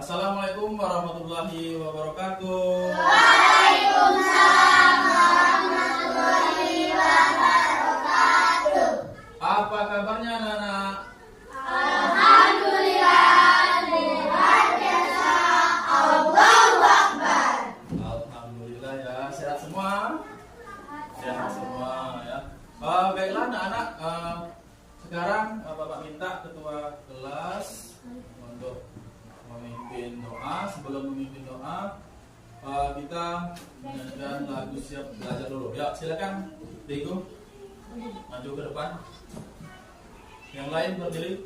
Assalamualaikum warahmatullahi wabarakatuh. Waalaikumsalam warahmatullahi wabarakatuh. Apa kabarnya anak-anak? Alhamdulillah, luar biasa. Allahu Akbar. Alhamdulillah ya, sehat semua? Sehat semua ya. Baiklah anak-anak, sekarang Bapak minta ketua kelas untuk memimpin doa. Sebelum memimpin doa, kita menyanyikan lagu Siap Belajar dulu. Ya, silakan Diego maju ke depan. Yang lain berdiri.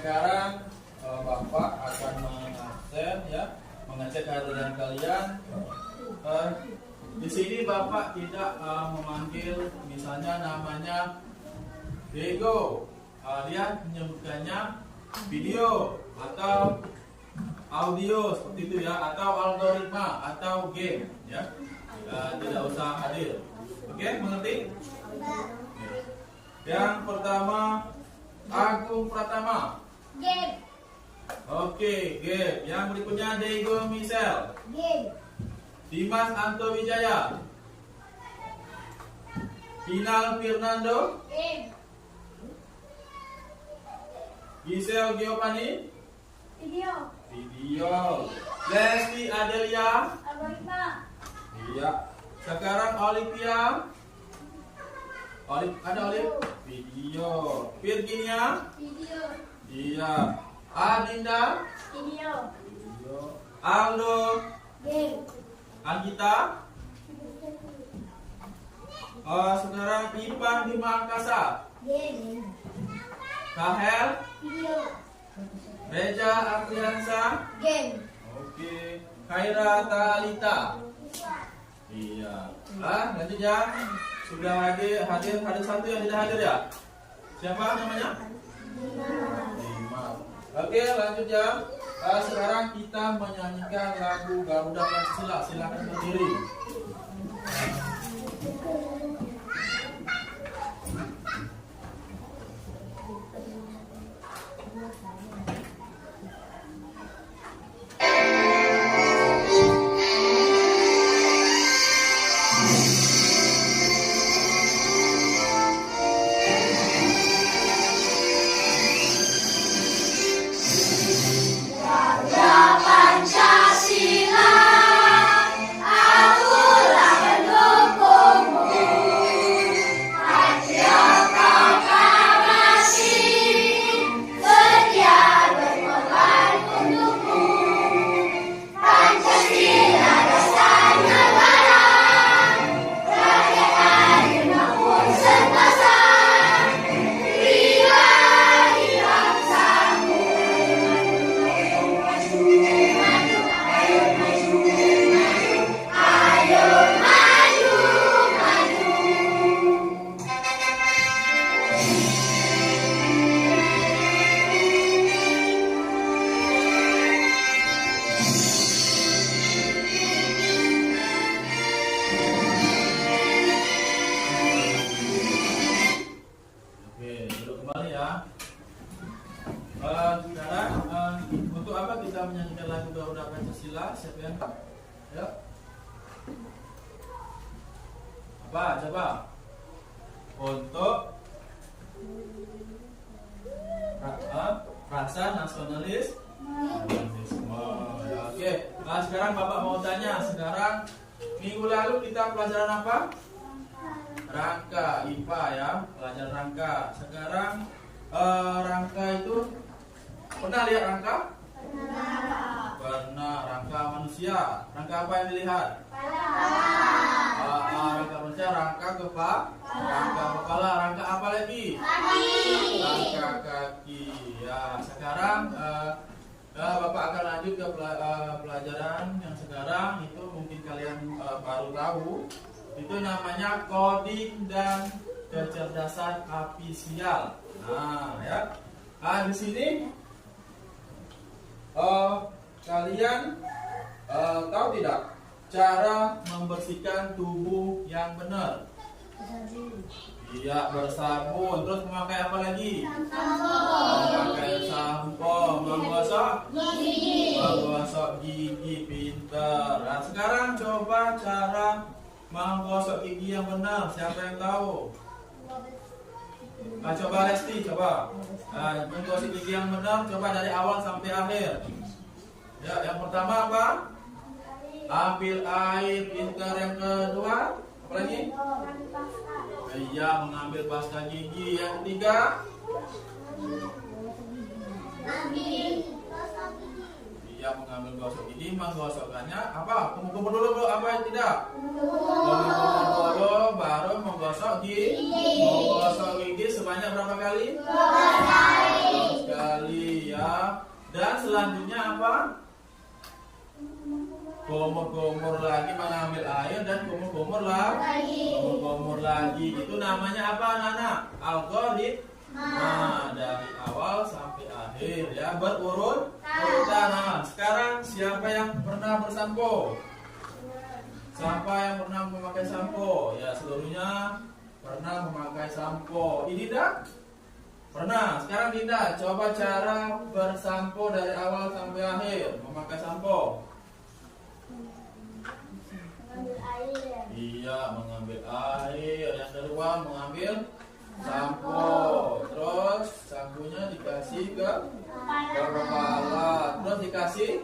Sekarang Bapak akan mengecek kehadiran kalian. Di sini Bapak tidak memanggil misalnya namanya Diego, dia menyebutkannya video atau audio seperti itu ya, atau algoritma atau game ya. Tidak usah hadir. Oke, mengerti? Yang pertama, Agung Pratama. Game. Oke, game. Yang berikutnya Diego Michel. Game. Dimas Anto Wijaya. Kinal Fernando. Game. Giselle Giovanni. Video. Video. Leslie Adelia. Algoritma. Iya. Sekarang Olivia. Ada Olive. Video. Virginia. Video. Iya. Adinda. Video. Video. Aldo. Game. Anggita. Sekarang Ipan di Makassar. Game. Kahel. Video. Reja Afriansa. Game. Oke. Khaira Talita. Iya. Lanjut ya. Sudah hadir satu yang tidak hadir ya. Siapa namanya? Dimas. Oke, lanjut ya. Sekarang kita menyanyikan lagu Garuda Pancasila. Silakan berdiri. Apa? Coba. Untuk rasa nasionalisme. Ya, oke. Nah, sekarang Bapak mau tanya. Sekarang minggu lalu kita pelajaran apa? Rangka IPA ya, pelajaran rangka. Sekarang rangka itu pernah lihat rangka? Pernah. Rangka manusia. Rangka apa yang dilihat? Rangka manusia, rangka kepala, rangka apa lagi? Rangka kaki. Ya, sekarang Bapak akan lanjut ke pelajaran yang sekarang. Itu mungkin kalian baru tahu. Itu namanya coding dan kecerdasan artifisial. Nah, ya. Nah, di sini kalian tahu tidak cara membersihkan tubuh yang benar? Iya, bersabun. Terus memakai apa lagi? Memakai sampo. Menggosok gigi. Pinter. Nah, sekarang coba cara menggosok gigi yang benar. Siapa yang tahu? Nah, coba Lesti, coba. Nah, menggosok gigi yang benar, coba dari awal sampai akhir. Ya, yang pertama apa? Ambil air. Pinter. Yang kedua, apa lagi? Iya, mengambil pasta gigi. Yang ketiga, iya, mengambil gosok gigi. Menggosokkannya apa? Kumur dulu, apa yang tidak? Kumur dulu, baru menggosok gigi. Menggosok gigi sebanyak berapa kali? 2 kali ya. Dan selanjutnya apa? Kumur lagi, mengambil air dan kumur lagi. Itu namanya apa, anak-anak? Algoritma. Nah, dari awal sampai akhir ya, berurutan. Nah, sekarang siapa yang pernah bersampo? Siapa yang pernah memakai sampo? Ya, seluruhnya pernah memakai sampo. Ini dah? Pernah. Sekarang tidak. Coba cara bersampo dari awal sampai akhir memakai sampo. Iya, mengambil air. Yang kedua, mengambil sampo. Terus samponya dikasih ke kepala. Terus dikasih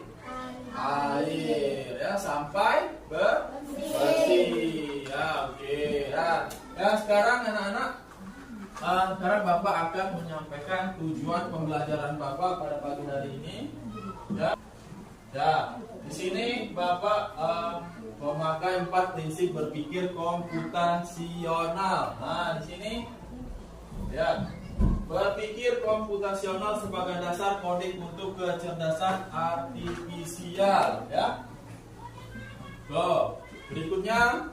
air ya sampai bersih. Ya, oke. Nah, sekarang anak-anak, sekarang Bapak akan menyampaikan tujuan pembelajaran Bapak pada pagi hari ini. Ya. Ya, di sini Bapak memakai 4 prinsip berpikir komputasional. Nah, di sini ya, berpikir komputasional sebagai dasar coding untuk kecerdasan artifisial ya. Berikutnya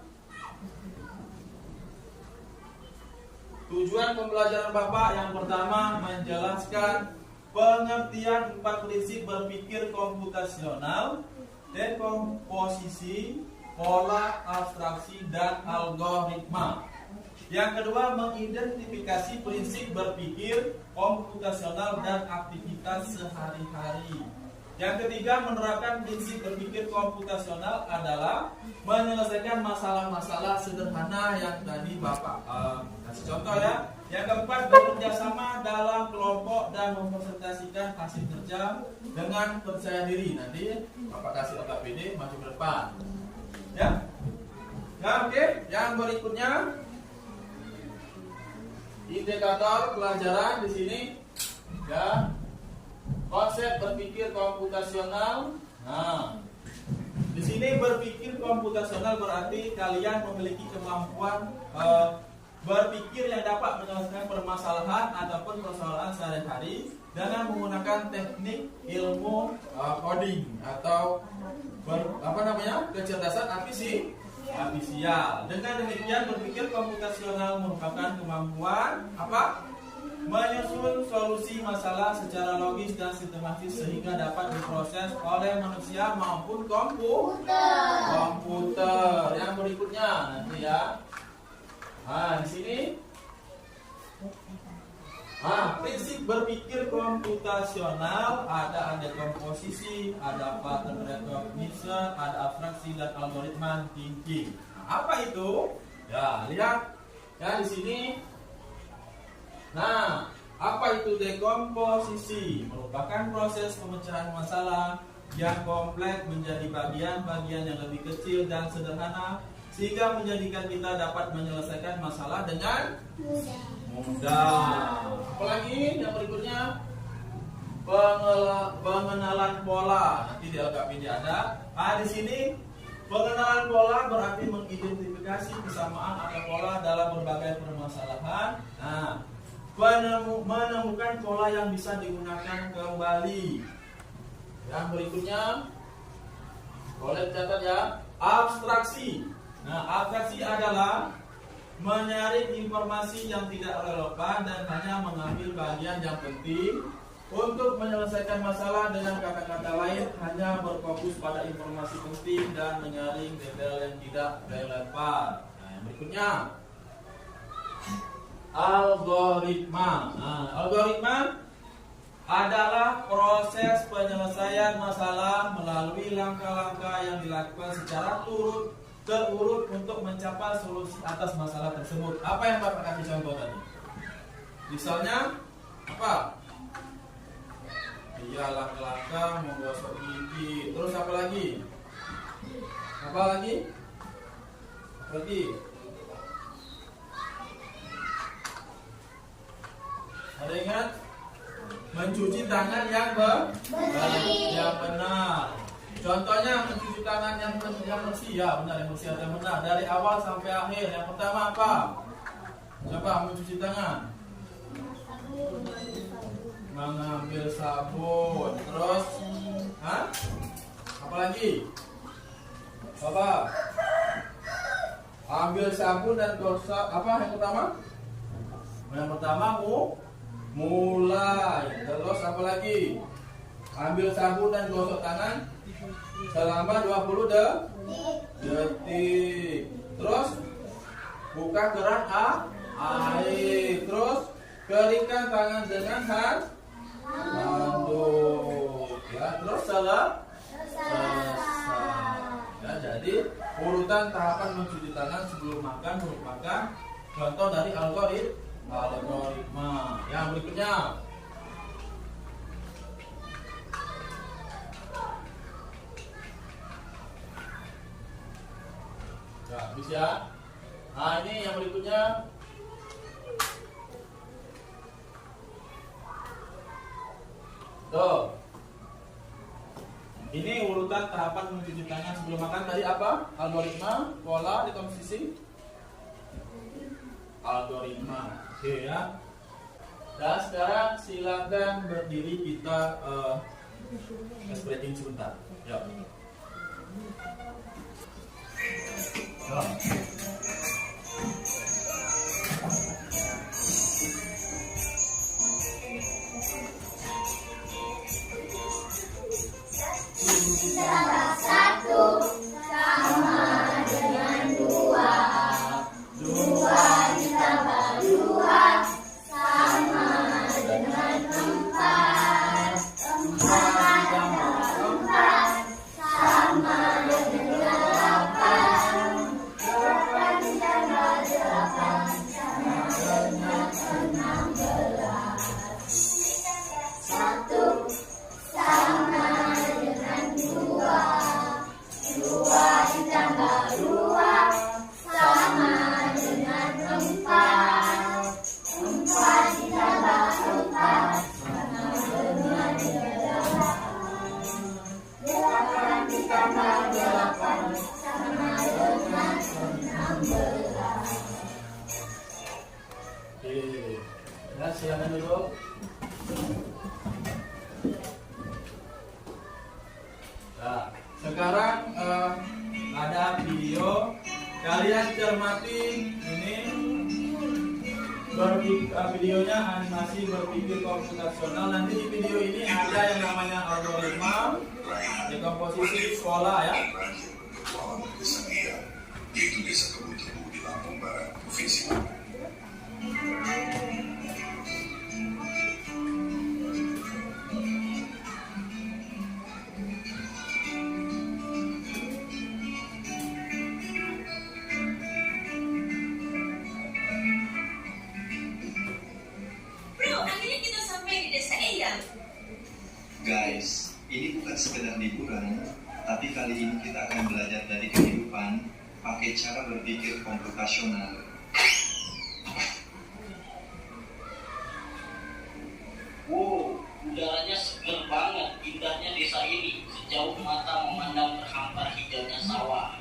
tujuan pembelajaran Bapak yang pertama menjelaskan pengertian 4 prinsip berpikir komputasional, dekomposisi, pola, abstraksi, dan algoritma. Yang kedua, mengidentifikasi prinsip berpikir komputasional dan aktivitas sehari-hari. Yang ketiga, menerapkan prinsip berpikir komputasional adalah menyelesaikan masalah-masalah sederhana yang tadi Bapak kasih contoh ya. Yang keempat, bekerja sama dalam kelompok dan mempresentasikan hasil kerja dengan percaya diri. Nanti Bapak kasih OKPD maju ke depan. Ya. Nah, oke. Yang berikutnya, indikator pelajaran di sini ya. Konsep berpikir komputasional. Nah, di sini berpikir komputasional berarti kalian memiliki kemampuan berpikir yang dapat menyelesaikan permasalahan ataupun persoalan sehari-hari dengan menggunakan teknik ilmu coding atau kecerdasan artifisial. Dengan demikian, berpikir komputasional merupakan kemampuan menyusun solusi masalah secara logis dan sistematis sehingga dapat diproses oleh manusia maupun komputer. Yang berikutnya nanti ya. Nah, di sini prinsip berpikir komputasional ada dekomposisi, ada pattern recognition, ada abstraksi dan algoritma thinking. Nah, apa itu? Ya, lihat ya di sini. Nah, apa itu dekomposisi? Merupakan proses pemecahan masalah yang kompleks menjadi bagian-bagian yang lebih kecil dan sederhana sehingga menjadikan kita dapat menyelesaikan masalah dengan mudah. Apalagi yang berikutnya, pengenalan pola. Nanti di LKPD ada. Di sini pengenalan pola berarti mengidentifikasi kesamaan atau pola dalam berbagai permasalahan. Nah, menemukan pola yang bisa digunakan kembali. Yang berikutnya, boleh catat ya, abstraksi. Nah, abstraksi adalah menyaring informasi yang tidak relevan dan hanya mengambil bagian yang penting. Untuk menyelesaikan masalah, dengan kata-kata lain, hanya berfokus pada informasi penting dan menyaring detail yang tidak relevan. Nah, yang berikutnya, algoritma. Nah, algoritma adalah proses penyelesaian masalah melalui langkah-langkah yang dilakukan secara terurut untuk mencapai solusi atas masalah tersebut. Apa yang Bapak kasih contoh tadi? Misalnya apa? Iya, langkah-langkah menggosok gigi. Terus apa lagi? Apa lagi? Apa lagi? Ada ingat? Mencuci tangan yang benar. Contohnya mencuci tangan yang bersih, ya benar, yang bersih atau benar dari awal sampai akhir. Yang pertama apa? Coba mencuci tangan. Mengambil sabun, terus, apa lagi? Coba ambil sabun dan gosok. Apa yang pertama? Yang pertama mulai. Terus apa lagi? Ambil sabun dan gosok tangan selama 20 detik. Terus buka keran air. Terus keringkan tangan dengan handuk. Ya, terus selesai. Ya, jadi urutan tahapan mencuci tangan sebelum makan merupakan contoh dari algoritma. Yang berikutnya, ya, bisa. Nah, ini yang berikutnya, tuh. Ini urutan tahapan mencuci tangan sebelum makan. Tadi apa? Algoritma, pola, dekomposisi, algoritma. Oke ya. Dan sekarang silakan berdiri, kita stretching sebentar. Ya. Satu sama dengan dua. Dua ditambah dua sama dengan empat. Empat ditambah empat sama dengan delapan. Delapan ditambah delapan sama dengan 16. Satu sama dengan dua. Dua ditambah dua sama dengan empat. Empat ditambah empat sama dengan 8. Delapan ditambah delapan sama dengan 16. Oke. Ya, silakan duduk. Nah, sekarang ada video. Kalian cermati ini. Videonya animasi berpikir komputasional. Nanti di video ini ada yang namanya algoritma, dekomposisi, pola ya. Yaitu desa Tebu-Tebu di Lampung Barat, Provinsi Lampung. pakai cara berpikir komputasional. Wow, udaranya seger banget, indahnya desa ini. Sejauh mata memandang terhampar hijaunya sawah.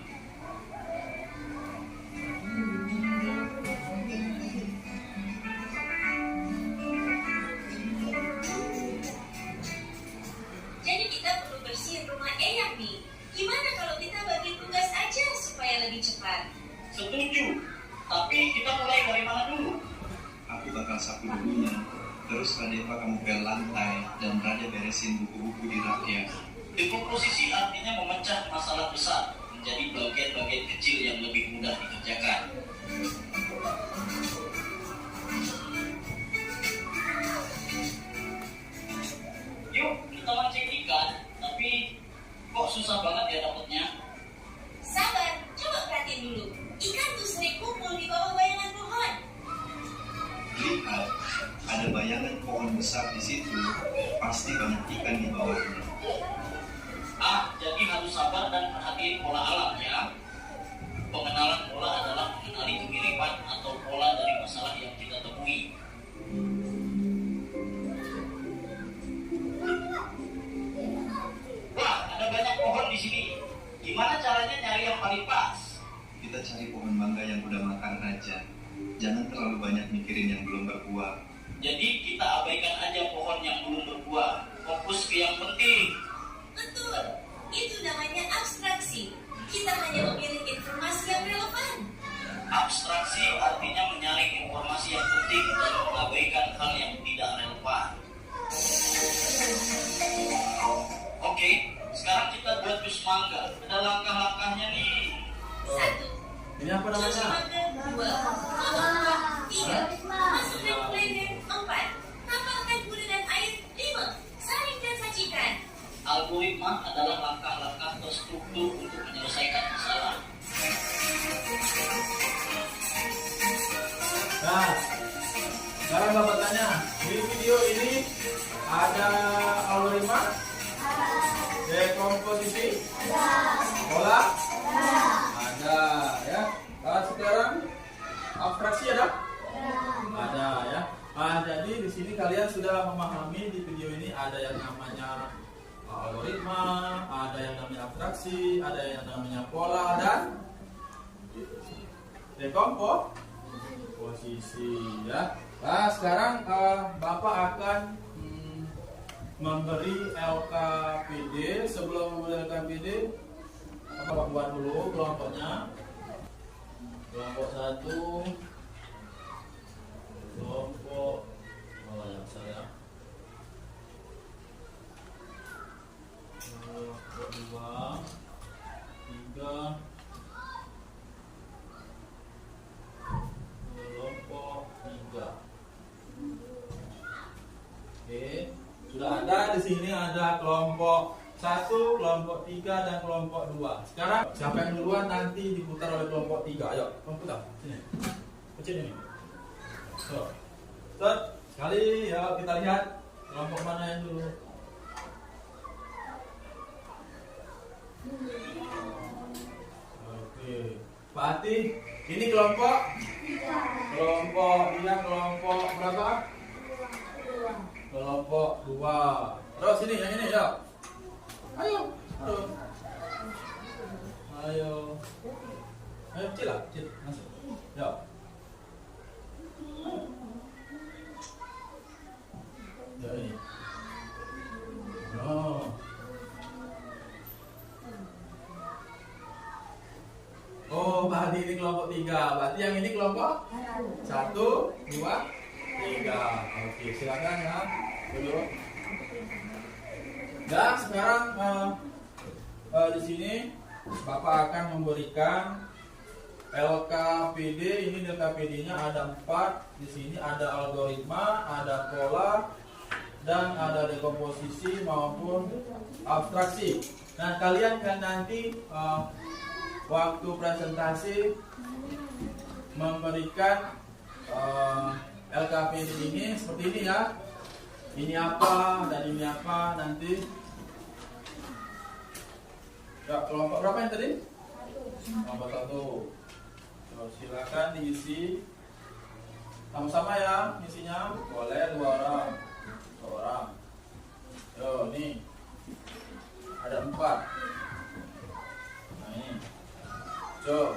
Jadi kita perlu bersihin rumah Eyang nih. Gimana kalau kita bagi tugas aja supaya lebih cepat? Setuju, tapi kita mulai dari mana dulu? Aku bakal sapu dulunya. Terus Radepa kamu pel lantai dan Raja beresin buku-buku di rak ya. Dekomposisi artinya memecah masalah besar menjadi bagian-bagian kecil yang lebih mudah dikerjakan. Yuk, kita mancing ikan, tapi kok susah banget ya dapetnya? Sabar, coba perhatiin dulu. Ikan tuh sering kumpul di bawah bayangan pohon. Lihat, ada bayangan pohon besar di situ. Pasti banyak ikan di bawahnya. Jadi harus sabar dan perhatiin pola alam ya. Pengenalan pola adalah mengenali kemiripan atau pola dari masalah yang kita temui. Wah, ada banyak pohon di sini. Gimana caranya nyari yang paling pas? Kita cari pohon mangga yang udah makan Raja. Jangan terlalu banyak mikirin yang belum berbuah. Jadi kita abaikan aja pohon yang belum berbuah. Fokus ke yang penting. Betul, itu namanya abstraksi. Kita hanya memilih informasi yang relevan. Abstraksi artinya menyaring informasi yang penting dan mengabaikan hal yang tidak relevan. Oke, sekarang kita buat jus mangga. Ada langkah-langkahnya nih. 1. Ini apa Cuci namanya? mangga. 2. 3. Masukkan ke blender. 4. Tambahkan gula dan air. 5. Saring dan sajikan. Algoritma adalah langkah-langkah terstruktur untuk menyelesaikan masalah. Nah, sekarang Bapak tanya, di video ini ada algoritma, dekomposisi, pola, ada ya. Sekarang abstraksi ada? Ada ya. Jadi di sini kalian sudah memahami di video ini ada yang namanya algoritma, ada yang namanya abstraksi, ada yang namanya pola dan dekomposisi ya. Nah, sekarang Bapak akan memberi LKPD. Sebelum memberi LKPD, Bapak buat dulu kelompoknya. Kelompok 1, kelompok yang saya. Kelompok 2, 3, kelompok 3. Oke, sudah ada di sini ada kelompok 1, kelompok 3 dan kelompok 2. Sekarang siapa yang duluan nanti diputar oleh kelompok 3. Ayo, kamu putar. Sini. Kecil ini. So. Set. Sekali ya kita lihat kelompok mana yang dulu. Oke. Pak Ati, ini kelompok iya kelompok berapa? Kelompok 2. Terus ini yang ini ya. Ayo. Ayo kecil lah, kecil. Masuk. Ya. Ya ini. Oh. Oh, berarti ini kelompok 3. Berarti yang ini kelompok 1, 2, 3. Oke, silakan ya. Dulu. Dan sekarang di sini Bapak akan memberikan LKPD. Ini LKPD-nya ada 4. Di sini ada algoritma, ada pola, dan ada dekomposisi maupun abstraksi. Nah, kalian kan nanti waktu presentasi memberikan LKPD ini seperti ini ya. Ini apa dan ini apa nanti. Ya, kelompok berapa yang tadi? Nomor 1. Silakan diisi sama-sama ya isinya. Boleh 2 orang, 1 orang. Yo, nih ada 4. Nah ini, Jo.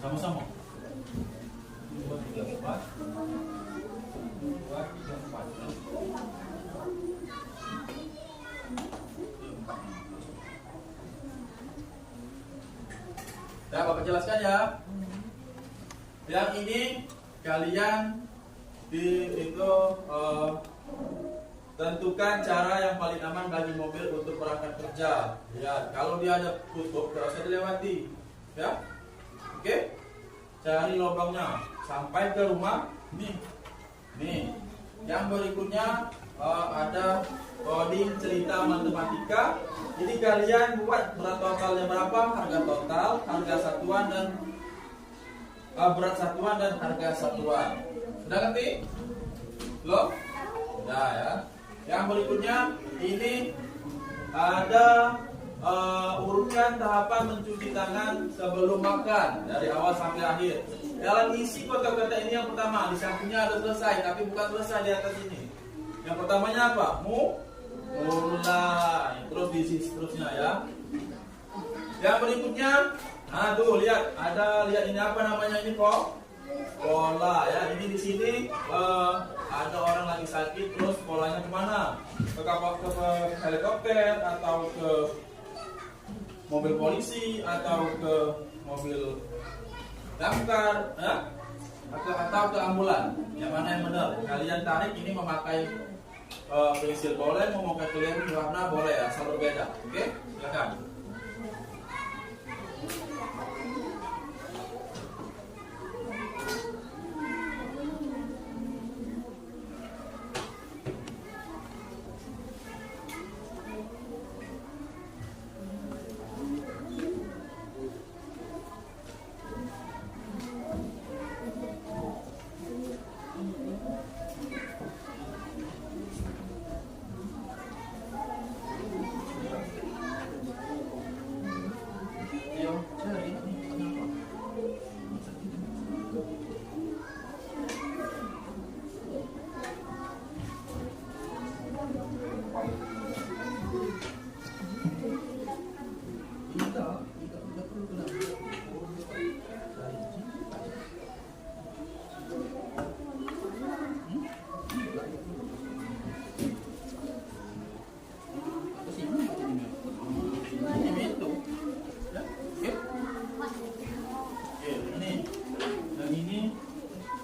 Sama-sama. 2, 3, 4. 2, 3, 4. Nah, Bapak jelaskan ya. Yang ini kalian tentukan cara yang paling aman bagi mobil untuk berangkat kerja. Ya, kalau dia ada tutup, tidak usah dilewati. Ya. Oke, cari lubangnya sampai ke rumah. Nih, yang berikutnya ada coding cerita matematika. Jadi kalian buat berat totalnya berapa, harga total, harga satuan dan berat satuan dan harga satuan. Sudah ngerti? Belum? Sudah ya. Yang berikutnya ini ada urutkan tahapan mencuci tangan sebelum makan dari awal sampai akhir. Dalam isi kata-kata ini yang pertama, di sampingnya ada selesai, tapi bukan selesai di atas ini. Yang pertamanya apa? Mulai. Terus diisi seterusnya ya. Yang berikutnya, nah tuh lihat, lihat ini apa namanya ini kok? Pola ya. Ini di sini ada orang lagi sakit, terus polanya kemana? Ke helikopter atau ke mobil polisi atau ke mobil damkar, atau ke ambulan. Yang mana yang benar? Kalian tarik ini memakai pensil boleh, memakai clear warna boleh, asal berbeda. Oke, silakan.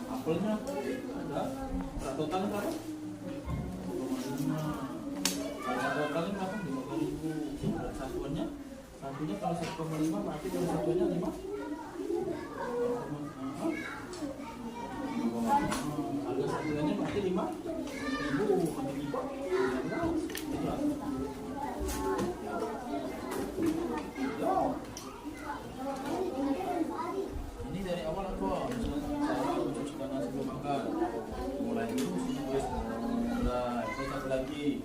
Apelnya ada totalnya berapa? 5,5. Totalnya berapa? 5.000. Satuannya kalau 1,5 berarti kalau satuannya 5. Harga satuannya berarti 5.000. Ini dari awal apa? Sebelum makan, mulai dulu mulai terus satu lagi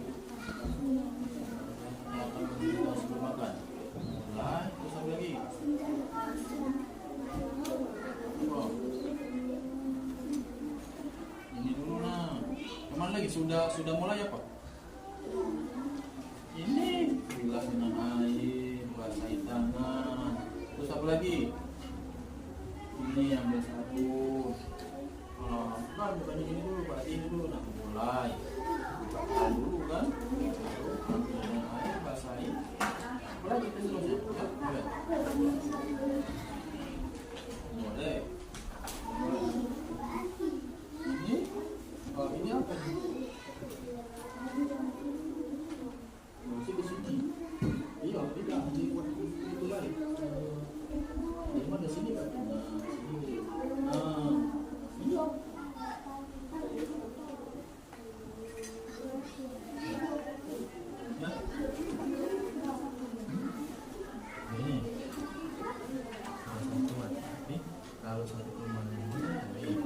sebelum makan, mulai terus satu lagi. Ini dulu nah, kemana lagi? Sudah mulai apa? Ini bilas dengan air, basahi tangan, terus apa lagi? Ini yang satu. Kan bukan ini dulu, berarti ini dulu. Nah, mulai buka dulu kan, dengan air basahi, mulai kita terus ya, boleh. Masih di sini. Iya, tidak di itu lain. Di mana sini kan? Sini. Iya. Ya. Ini. Kalau satu rumah ini baik,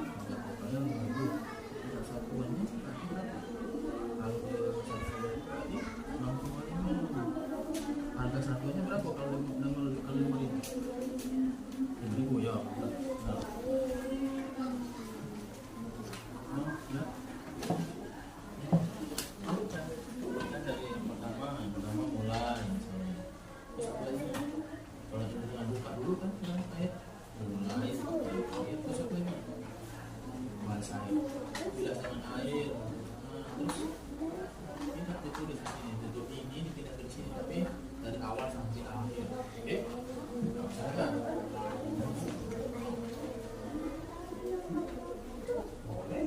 kalau bagus. Tidak satuannya berarti berapa? Kalau satuan berarti 6,5. Harga satuannya berapa kalau 5.000? 5.000 ya. Nah. Ya. Kita dari yang pertama mulai misalnya. Kalau ini jangan buka dulu kan air. Mulai air terus apa ini? Basahi. Tidak dengan air. Terus tidak ditulis di sini. Tutup ini tidak di sini tapi dari awal sampai akhir. Oke? Saya boleh.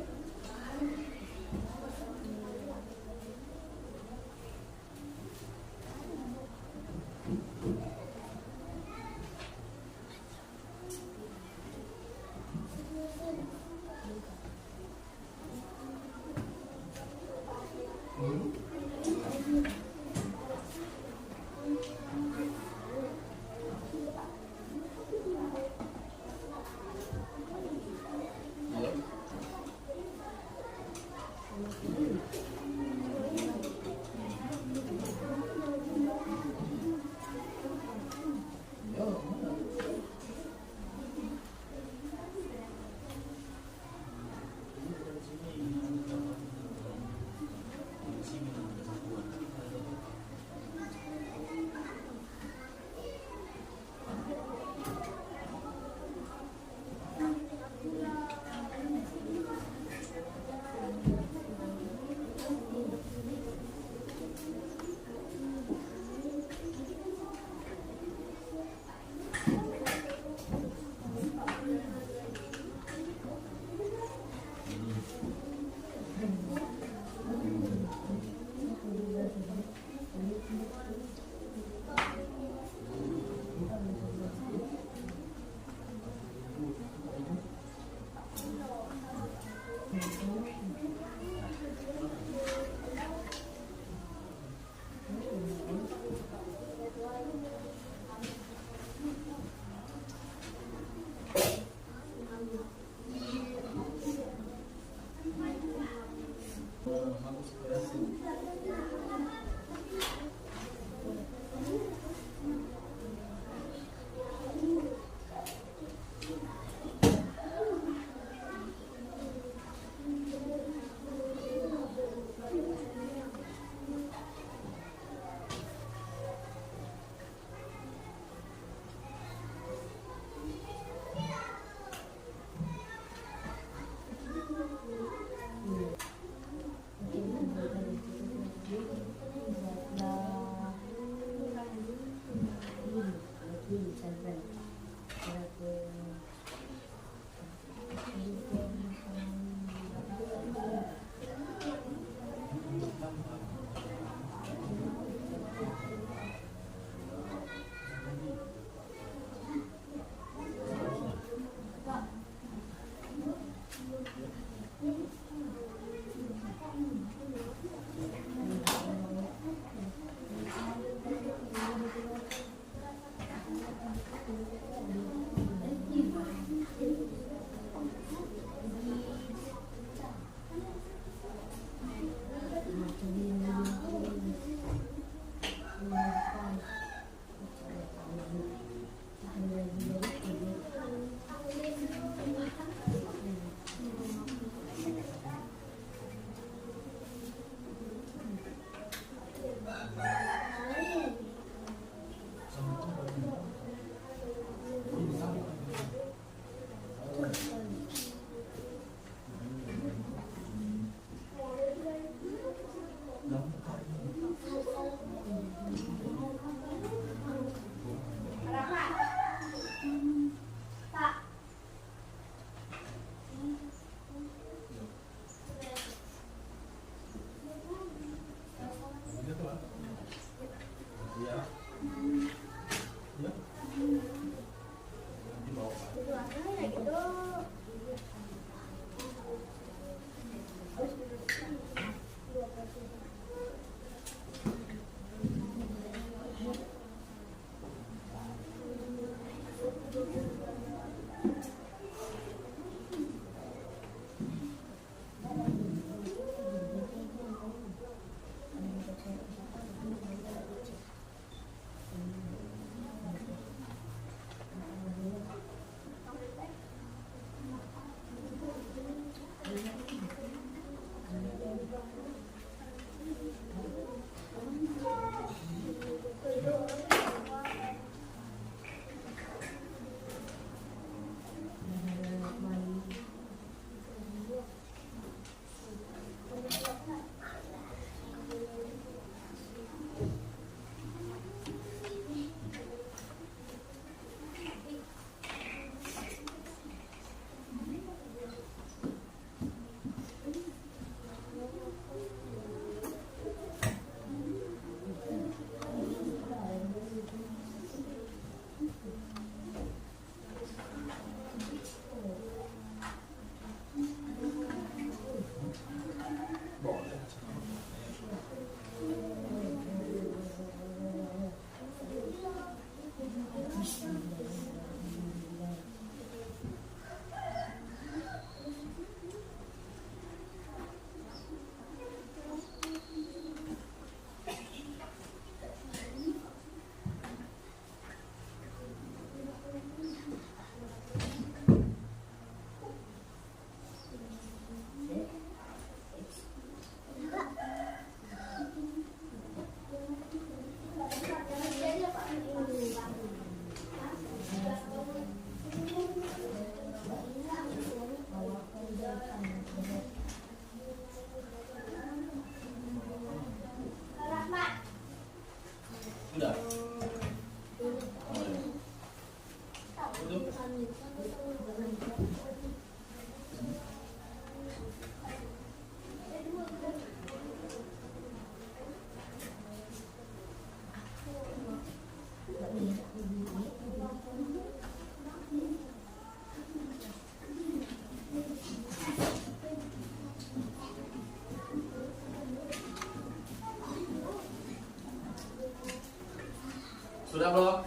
Sudah belum?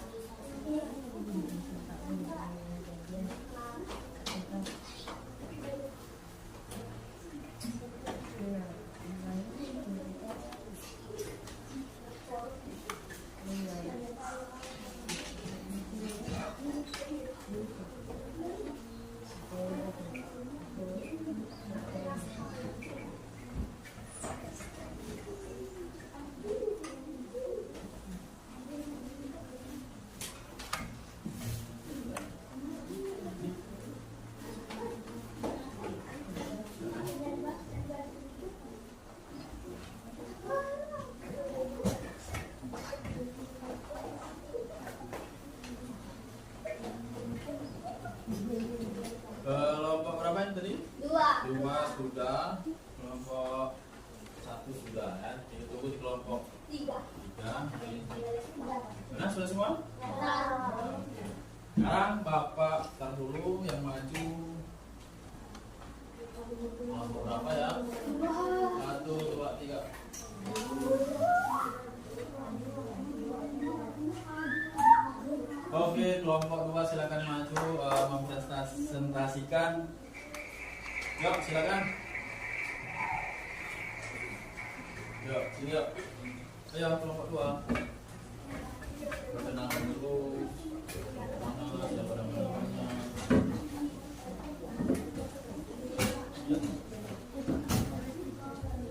Kelompok berapa yang tadi? 2. 2 sudah, kelompok 1 sudah ya. Jadi tunggu di kelompok 3. 3. Benar sudah semua? Sekarang Bapak tar dulu yang maju. Kelompok berapa ya? 1, 2, 3. Oke, kelompok 2 silakan maju mempresentasikan. Yuk, silakan. Yuk, sini yuk. Ayo, kelompok 2. Perkenalan dulu. Mana siapa namanya?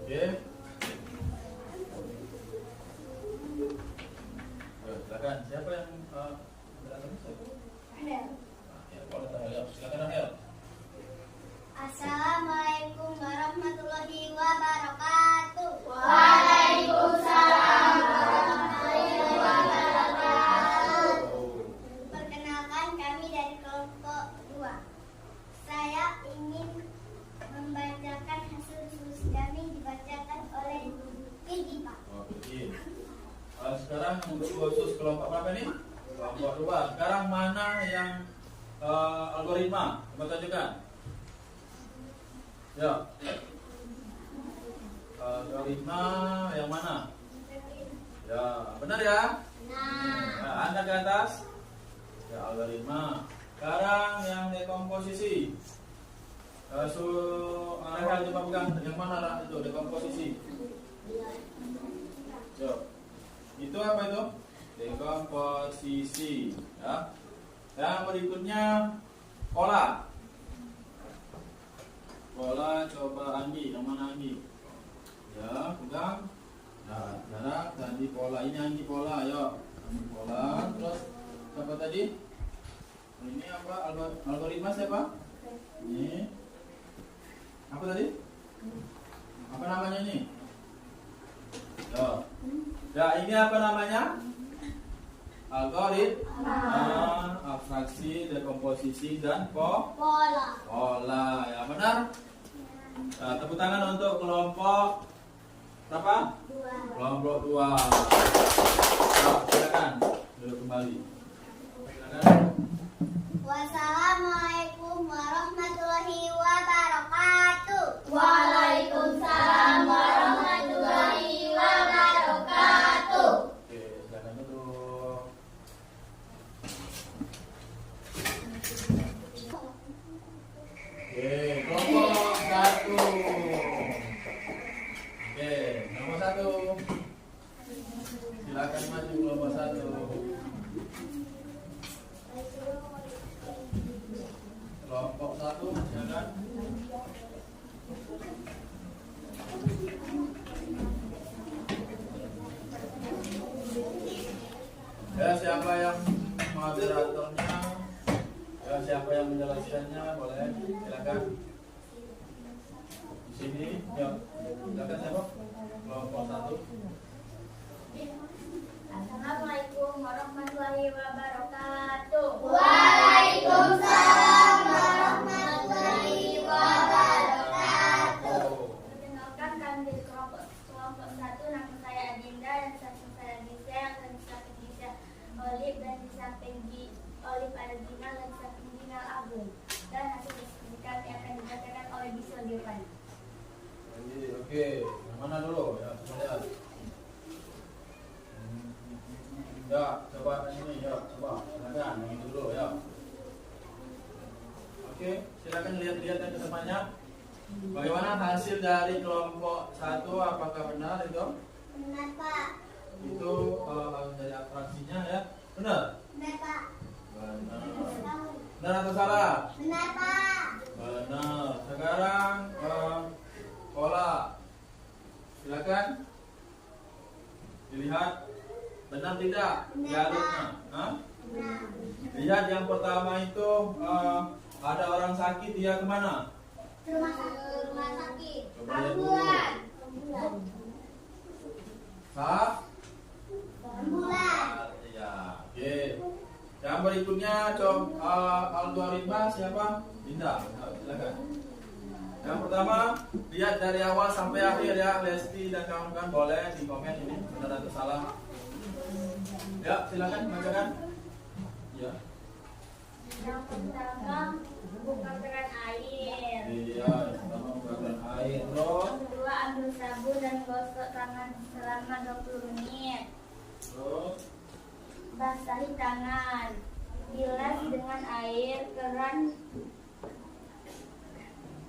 Oke. Yuk, silakan. Siapa yang Assalamualaikum warahmatullahi wabarakatuh. Waalaikumsalam warahmatullahi wabarakatuh. Perkenalkan, kami dari kelompok 2. Saya ingin membacakan hasil diskusi kami dibacakan oleh Pidi, Pak. Oh, begini. Sekarang untuk khusus kelompok berapa nih? Kelompok 2. Sekarang mana yang algoritma? Coba tunjukkan. Ya. Algoritma yang mana? Ya, benar ya? Nah, Anda ke atas. Ya, algoritma. Sekarang yang dekomposisi. Rehan coba pegang yang mana itu dekomposisi? So, itu apa itu? Dekomposisi. Ya. Yang berikutnya pola. Pola coba Andi, yang mana Andi? Ya, pegang. Nah, jarak tadi pola ini Andi pola, ayo. Andi pola. Terus siapa tadi? Ini apa? Algoritma siapa? Ini. Apa tadi? Apa namanya ini? Ya. Ya, ini apa namanya? Algoritma, abstraksi, dekomposisi, dan Pola. pola. Ya, benar? Nah, tepuk tangan untuk kelompok berapa? 2. Kelompok 2. Nah, silakan duduk kembali. Silakan. Wassalamualaikum warahmatullahi wabarakatuh. Waalaikumsalam warahmatullahi wabarakatuh. Oke, silakan duduk. Oke, kelompok 1. Oke, nomor 1. Silakan maju kelompok 1. Kelompok 1, silakan. Ya, siapa yang moderatornya? Ya, siapa yang menjelaskannya? Boleh, silakan. Di sini, ya. Silakan siapa? Kelompok 1. Assalamualaikum warahmatullahi wabarakatuh. Waalaikumsalam warahmatullahi wabarakatuh. Perkenalkan, kami dari kelompok 1. Nama saya Adinda dan samping saya Gisel, dan di samping Gisel Olip, dan di samping Olip ada Ginal, dan di samping Ginal Abdul. Dan hasil diskusi kami akan dibacakan oleh Gisel di depan. Oke, yang mana dulu? Ya, kita lihat. Ya, coba ini, ya, coba. Silakan, yang itu dulu, ya. Oke, silakan lihat-lihat yang kedepannya. Bagaimana hasil dari kelompok 1? Apakah benar itu? Benar, Pak. Itu dari atraksinya ya. Benar? Benar, Pak. Benar. Benar atau salah? Benar, Pak. Benar. Sekarang pola. Silakan. Dilihat benar tidak dialognya? Hah? Benar. Lihat yang pertama itu ada orang sakit, dia kemana? Rumah sakit. Coba lihat dulu. Ambulan. Hah? Ambulan. Ya, oke. Yang berikutnya algoritma siapa? Dinda. Silakan. Yang pertama, lihat dari awal sampai akhir ya, Lesti dan kawan-kawan boleh di komen ini benar atau salah. Ya, silakan bacakan. Ya. Yang pertama buka keran air. Iya, yang pertama bukan air. Terus, Yang kedua ambil sabun dan gosok tangan selama 20 menit. terus, Basahi tangan. Bilas dengan air keran.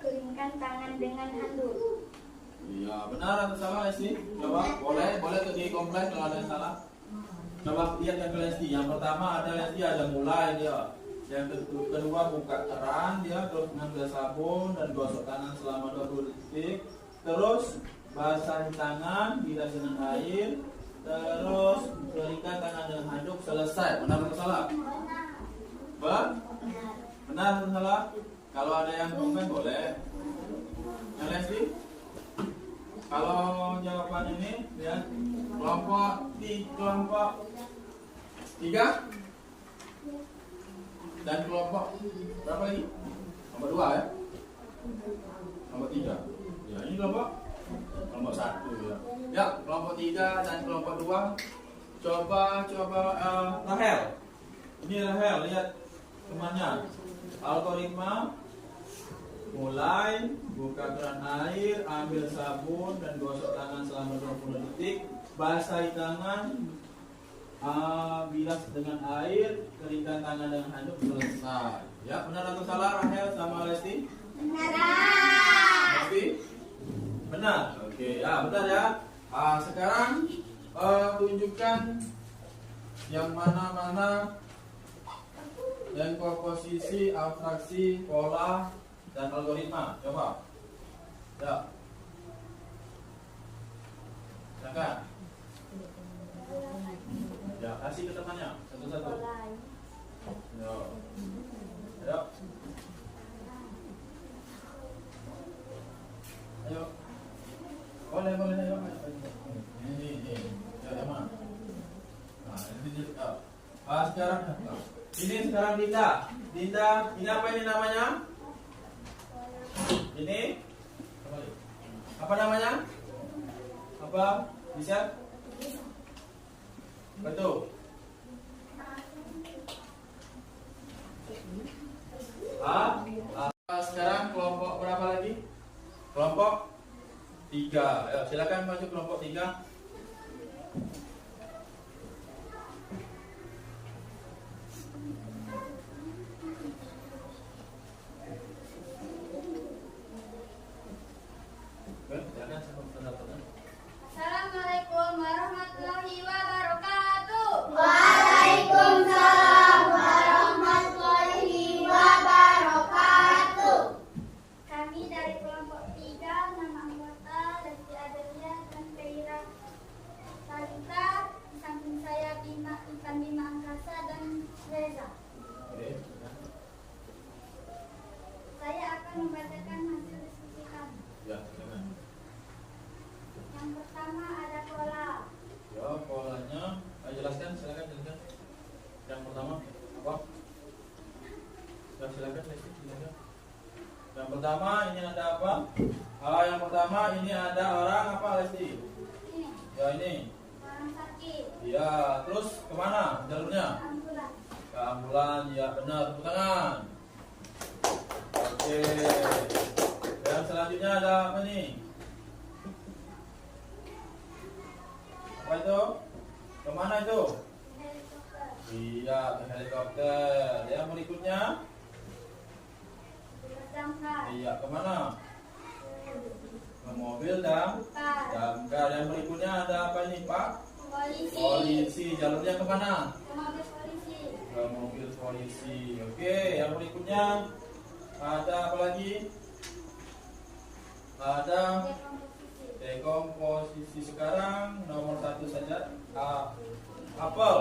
Keringkan tangan dengan handuk. iya benar atau salah Lesti? Coba, boleh tuh di komplain kalau ada yang salah. Coba lihat yang ke Lesti. Yang pertama ada Lesti, ada mulai dia. Yang kedua buka keran dia, terus ngambil sabun dan gosok tangan selama 20 detik. Terus basahi tangan, bilas dengan air. Terus keringkan tangan dengan handuk, selesai. Benar atau salah? Benar atau salah? Kalau ada yang komen boleh. Yang Lesti? Kalau jawaban ini lihat kelompok 3 dan kelompok berapa lagi? Nomor 2 ya? Nomor 3. Ya, ini kelompok 1 ya. Ya, kelompok 3 dan kelompok 2. Coba Rahel. Ini Rahel, lihat temannya. Algoritma mulai, buka keran air, ambil sabun dan gosok tangan selama 20 detik, basahi tangan, bilas dengan air, keringkan tangan dengan handuk, selesai. Ya, benar atau salah Rahel sama Lesti? Benar. Lesti? Benar. Oke, ya benar ya. Sekarang tunjukkan yang mana-mana yang komposisi, abstraksi, pola, dan algoritma. Coba. Ya. Silakan. Ya, kasih ke temannya satu-satu. Ya. Ayo. Ayo. Boleh ayo. Ini. Ya, teman. Nah, ini sekarang. Ini sekarang Dinda, ini apa ini namanya? Ini apa namanya? Apa? Bisa? Betul. Sekarang kelompok berapa lagi? Kelompok 3. Ayo, silakan masuk kelompok 3. Assalamualaikum warahmatullahi wabarakatuh. Waalaikumsalam warahmatullahi wabarakatuh. Kami dari kelompok 3, nama anggota Lesti Adelia dan Feira Salita. Di samping saya Ikan Bima Angkasa dan Reza. Saya akan membacakan hasil diskusi kami. Ya, silakan. Yang pertama ada pola. Ya, polanya. Ayo jelaskan, silakan. Yang pertama apa? Ya, silakan, Lesti, silakan. Yang pertama ini ada apa? Yang pertama ini ada orang apa, Lesti? Ini Ya, ini. orang sakit. Ya, terus kemana jalurnya? Ambulan. Ke ambulan, ya benar. Tepuk tangan. Oke. Yang selanjutnya ada apa nih? Apa itu? Kemana itu? Iya, ke helikopter. Yang berikutnya? Damkar. Iya, kemana? Ke mobil dan damkar. Yang berikutnya ada apa ini, Pak? Polisi. Polisi. Jalurnya kemana? Ke mobil polisi. Ke mobil polisi. Oke, yang berikutnya ada apa lagi? Ada Dekomposisi. dekomposisi. Sekarang nomor 1 saja. Apel.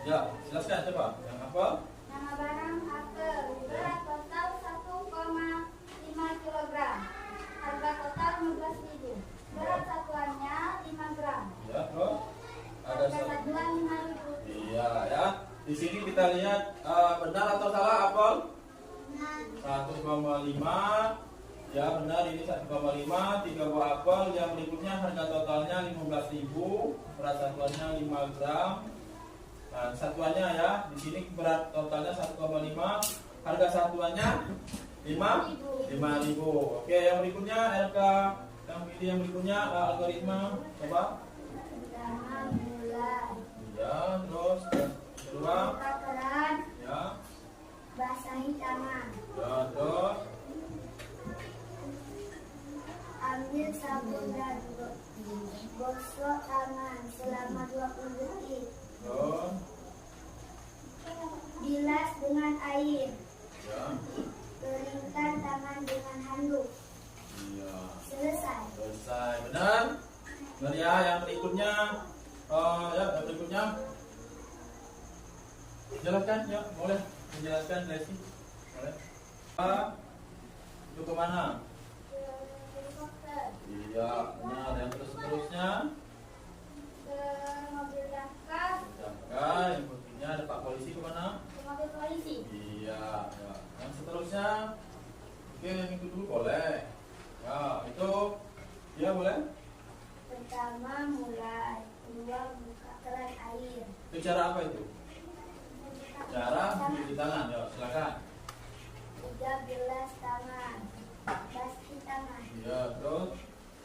Ya, jelaskan coba. Yang apel? Nama barang apel. Berat total 1,5 kg. Harga total 15.000. Berat satuannya 5 gram. Ya, terus ada Harga satu. satuan 5.000. Iya, ya. Di sini kita lihat benar atau salah apel? 1,5. Ya benar, ini 1,5. 3 buah apel. Yang berikutnya harga totalnya 15.000. Berat satuannya 5 gram. Dan satuannya ya, di sini berat totalnya 1,5. Harga satuannya 5.000. Oke, yang berikutnya RK. Yang pilih yang berikutnya algoritma. Coba. Pertama mulai. Ya, terus kedua. Buka keran. Ya, Basahi tangan. ya, terus. Ambil sabun dan gosok tangan selama 20 detik. Terus. Bilas dengan air. Ya. Keringkan tangan dengan handuk. Iya. Selesai. Selesai. Benar? Benar ya. Yang berikutnya. Yang berikutnya. Jelaskan ya, boleh menjelaskan Lesti. Boleh. Itu kemana? Helikopter. Iya, benar. Yang seterusnya. Ke mobil damkar. Damkar. Yang berikutnya ada Pak Polisi kemana? Ke mobil polisi. Iya. Ya. Yang seterusnya. Oke, yang itu dulu boleh. Ya, itu. Ya boleh. Pertama mulai. Kedua buka keran air. Itu cara apa itu? Cara mencuci tangan. Ya, silakan. Tiga bilas tangan. Basuh tangan. Iya, terus.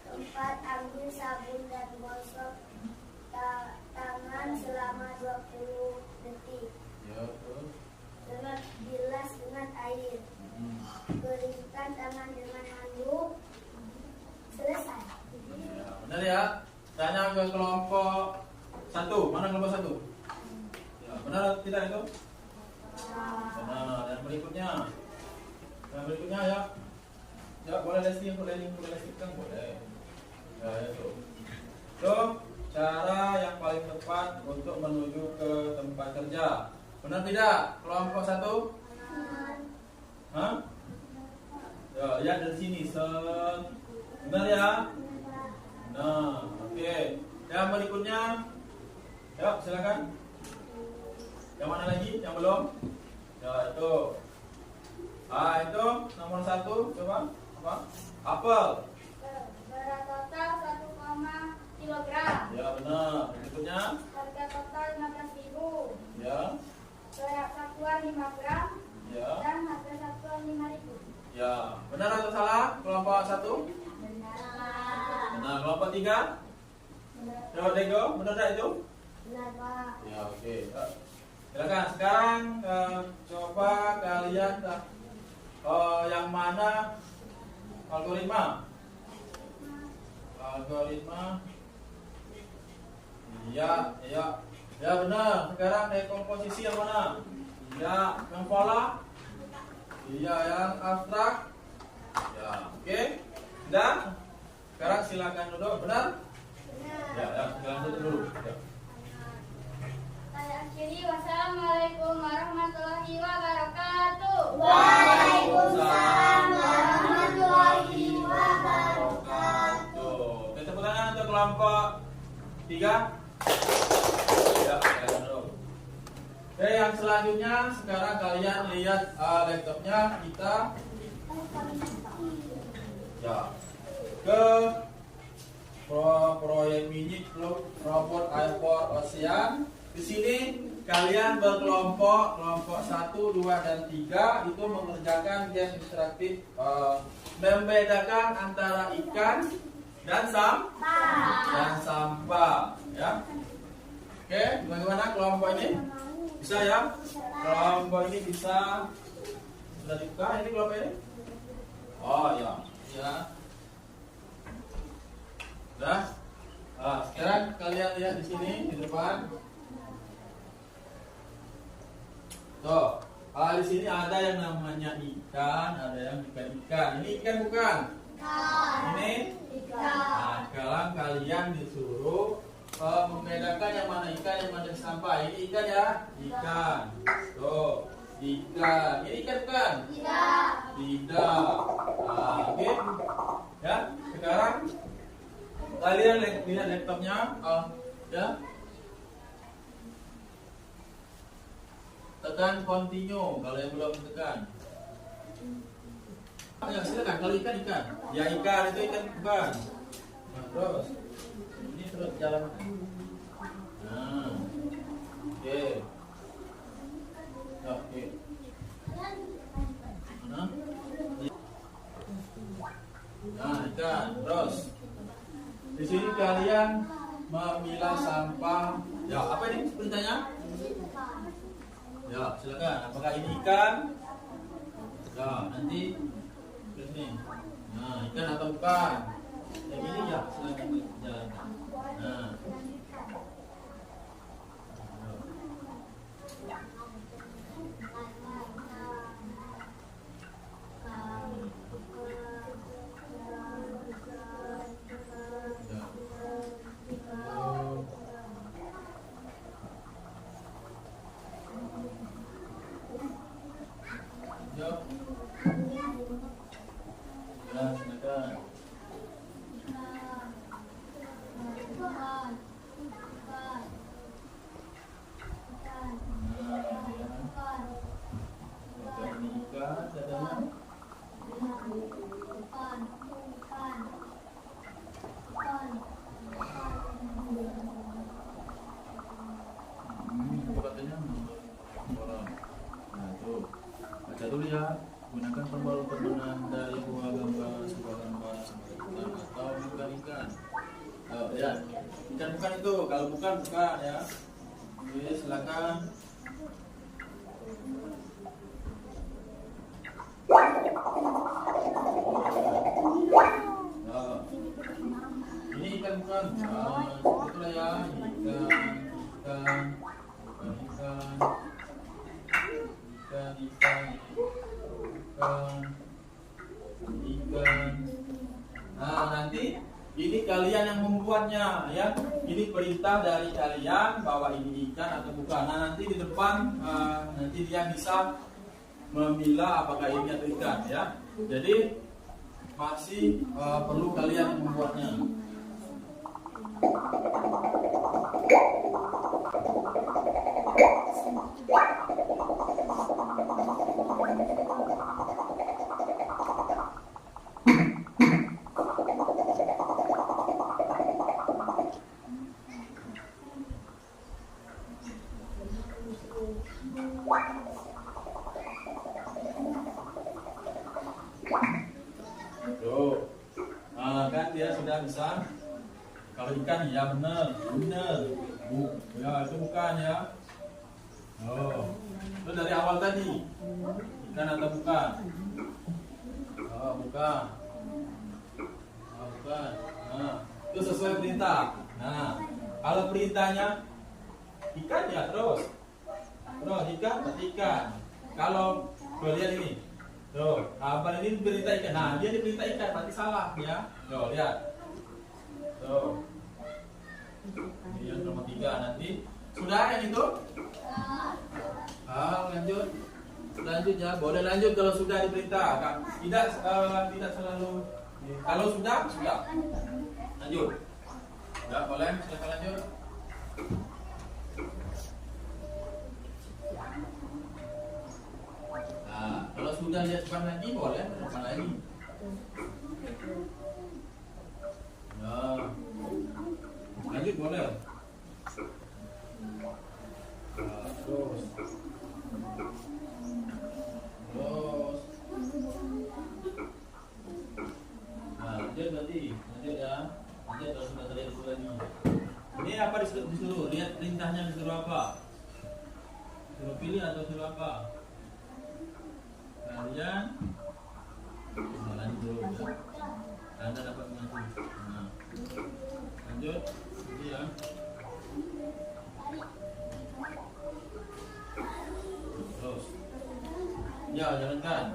Keempat ambil sabun dan gosok tangan selama 20 detik. Ya, terus. Dengan bilas dengan air. Keringkan tangan dengan handuk. Selesai. Ya, benar ya. Tanya ke kelompok 1. Mana kelompok 1? Ya, benar atau tidak itu? Benar. Dan berikutnya. Yang berikutnya ya. Ya, boleh Lesti, boleh Lesti kan boleh. Ya, itu. Itu cara yang paling tepat untuk menuju ke tempat kerja. Benar tidak? Kelompok 1? Hah? Ya, lihat dari sini. Benar ya? Nah, oke. Yang berikutnya, yuk silakan. Yang mana lagi? Yang belum? Ya itu. Itu nomor 1. Coba apa? Apel. Berat total 1, kg. Ya benar. Berikutnya. Harga total 15.000. Ya. Berat satuan 5 gram. Ya. Dan harga satuan 5.000. Ya. Benar atau salah? Kelompok 1? Benar. Benar. Kelompok 3? Coba Dego, benar tak itu? Benar, Pak. Ya oke. Silakan. Sekarang coba kalian yang mana algoritma? Algoritma. Iya, iya. Ya benar. Sekarang dekomposisi yang mana? Iya, yang pola. Iya, yang abstrak. Ya, oke. Dan sekarang silakan duduk. Benar? Ya, silakan duduk dulu. Ya. Saya akhiri. Wassalamualaikum warahmatullahi wabarakatuh. Waalaikumsalam warahmatullahi wabarakatuh. Tepuk tangan untuk kelompok 3. Ya, silakan duduk. Oke, yang selanjutnya sekarang kalian lihat laptopnya kita. Ya, ke proyek mini robot airport Ocean. Di sini kalian berkelompok, kelompok 1, 2, dan 3 itu mengerjakan game interaktif membedakan antara ikan dan sampah, ya. Oke, bagaimana kelompok ini? Bisa ya? Kelompok ini bisa. Sudah dibuka ini kelompok ini? Oh ya, ya. Sudah. Nah, sekarang kalian lihat di sini di depan. Tuh, di sini ada yang namanya ikan, ada yang ikan. Ini ikan bukan? Ini? Nah, sekarang kalian disuruh membedakan yang mana ikan, yang mana sampah. Ini ikan ya? Ikan. Tuh, ikan. Ini ikan bukan? Tidak. Nah, oke. Ya, sekarang kalian lihat laptopnya. Ya. Tekan continue kalau yang belum tekan. Ya, silakan. Kalau ikan. Ya, ikan itu ikan bukan. Nah, terus ini terus jalan. Nah, oke. Oke. Nah, ikan. Terus di sini kalian memilah sampah. Ya, apa ini perintahnya? Ya, silakan. Apakah ini ikan? Ya, nanti ini. Nah, ikan atau bukan? Yang ini ya, silakan jalankan. Nah. Ya. Ya, silakan. Baca dulu ya. Gunakan pembalut-pembalutan dari buah gambar, sebuah gambar sebagai ikan atau bukan ikan. Oh ya, ikan bukan itu. Kalau bukan ya. Oke, silakan. Nah, ini ikan bukan. Nah, itulah ya, ikan. Nah, nanti ini kalian yang membuatnya ya. Ini perintah dari kalian bahwa ini ikan atau bukan. Nah, nanti di depan nanti dia bisa memilah apakah ini atau ikan ya. Jadi masih perlu kalian yang membuatnya. Tuh. Nah, kan dia sudah bisa. Kalau ikan ya benar. Ya itu bukan ya. Oh, itu dari awal tadi. Ikan atau bukan? Oh, bukan. Oh, bukan. Nah, itu sesuai perintah. Nah, kalau perintahnya ikan ya terus ikan berarti ikan. Kalau lihat ini. Tuh, abang ini berita ikan. Nah, dia diberita ikan, berarti salah ya. Tuh, lihat. Tuh. Ini yang nomor 3 nanti. Sudah yang itu? Lanjut ya. Boleh lanjut kalau sudah diberita. Tidak selalu. Kalau sudah. Lanjut. Ya, boleh. Silakan lanjut. Nah, kalau sudah lihat depan lagi boleh depan lagi. Nah, lanjut boleh. Nah, terus. Nah, lanjut berarti lanjut ya. Lanjut kalau sudah terlihat itu lagi. Ini apa disuruh? Lihat perintahnya disuruh apa? Disuruh pilih atau disuruh apa? Kalian lanjut ya. Anda dapat mengajukan. Nah, lanjut. Ini ya. Terus. Ya, jalankan.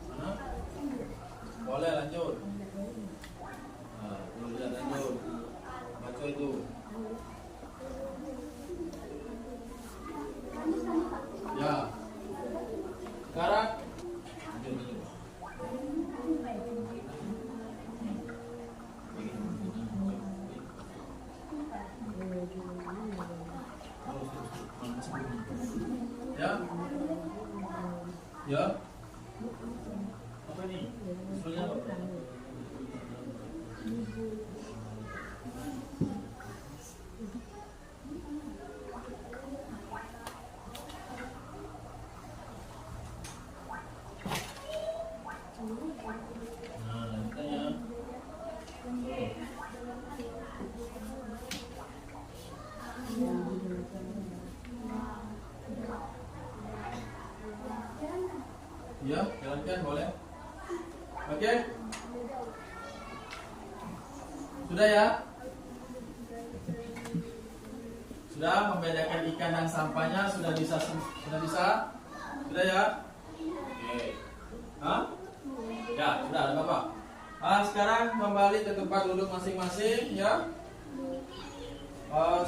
Mana? Boleh lanjut. Nah, lihat lanjut. Baca itu. Ya. Sekarang lanjut. Ya. Ya. Apa ini? Soalnya apa? Nah, lanjutnya. Ya, jalankan boleh. Oke. Sudah ya? Sudah membedakan ikan dan sampahnya sudah bisa? Sudah ya? Oke. Hah? Ya, sudah ada Bapak. Sekarang kembali ke tempat duduk masing-masing ya.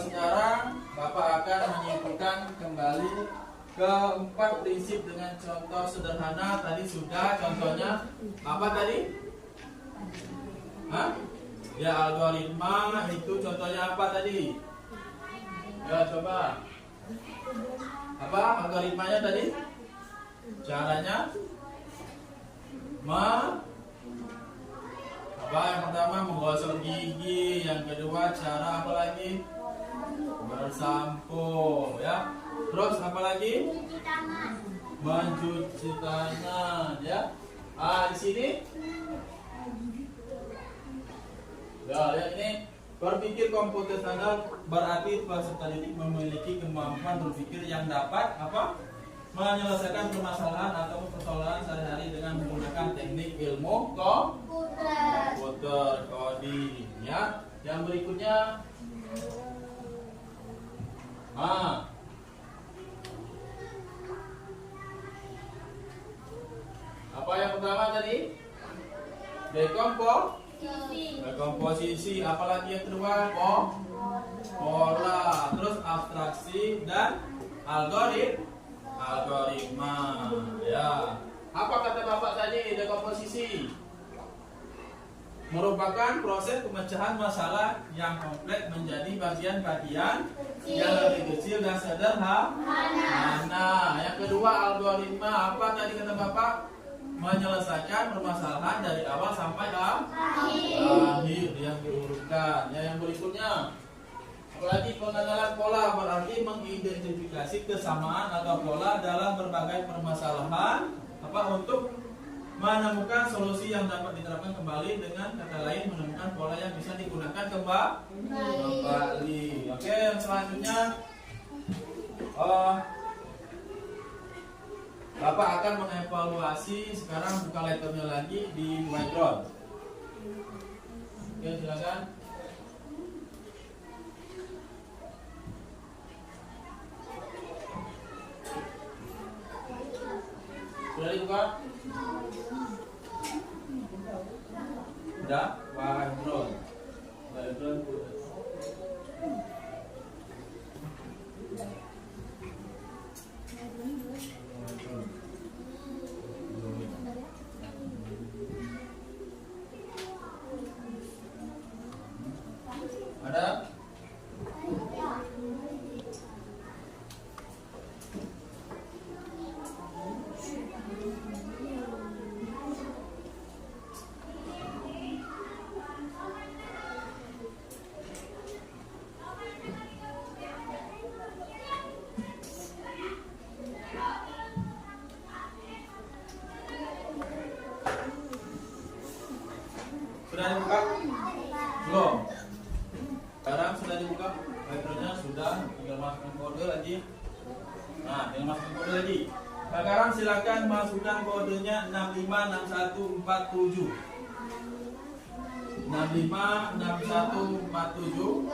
Sekarang Bapak akan menyimpulkan kembali keempat prinsip dengan contoh sederhana. Tadi sudah contohnya apa tadi? Hah? Ya, algoritma itu contohnya apa tadi? Ya, coba. Apa algoritmanya tadi? Caranya apa yang pertama menggosok gigi, yang kedua cara apa lagi? Bersampo ya. Terus apa lagi? Mencuci tangan. Mencuci tangan ya. Di sini ya, lihat ini. Berpikir komputasional berarti peserta didik memiliki kemampuan berpikir yang dapat apa? Menyelesaikan permasalahan atau persoalan sehari-hari dengan menggunakan teknik ilmu komputer coding ya. Yang berikutnya apa yang pertama tadi? Dekomposisi. Apalagi yang kedua? Pola. Terus abstraksi dan algoritma ya. Apa kata Bapak tadi? Dekomposisi merupakan proses pemecahan masalah yang kompleks menjadi bagian-bagian yang lebih kecil dan sederhana. Yang kedua algoritma. Apa tadi kata Bapak? Menyelesaikan permasalahan dari awal sampai akhir yang diurutkan. Ya, yang berikutnya apalagi pengenalan pola berarti mengidentifikasi kesamaan atau pola dalam berbagai permasalahan untuk menemukan solusi yang dapat diterapkan kembali, dengan kata lain menemukan pola yang bisa digunakan kembali. Oke, yang selanjutnya Bapak akan mengevaluasi. Sekarang buka laptopnya lagi di background. Oke, silakan. Sudah dibuka? Sudah? Background. Ada? Sudah dibuka? Belum? Sekarang sudah dibuka backgroundnya, sudah, tinggal masukkan kode lagi. Nah, tinggal masukkan kode lagi. Sekarang silakan masukkan kodenya 656147. 656147.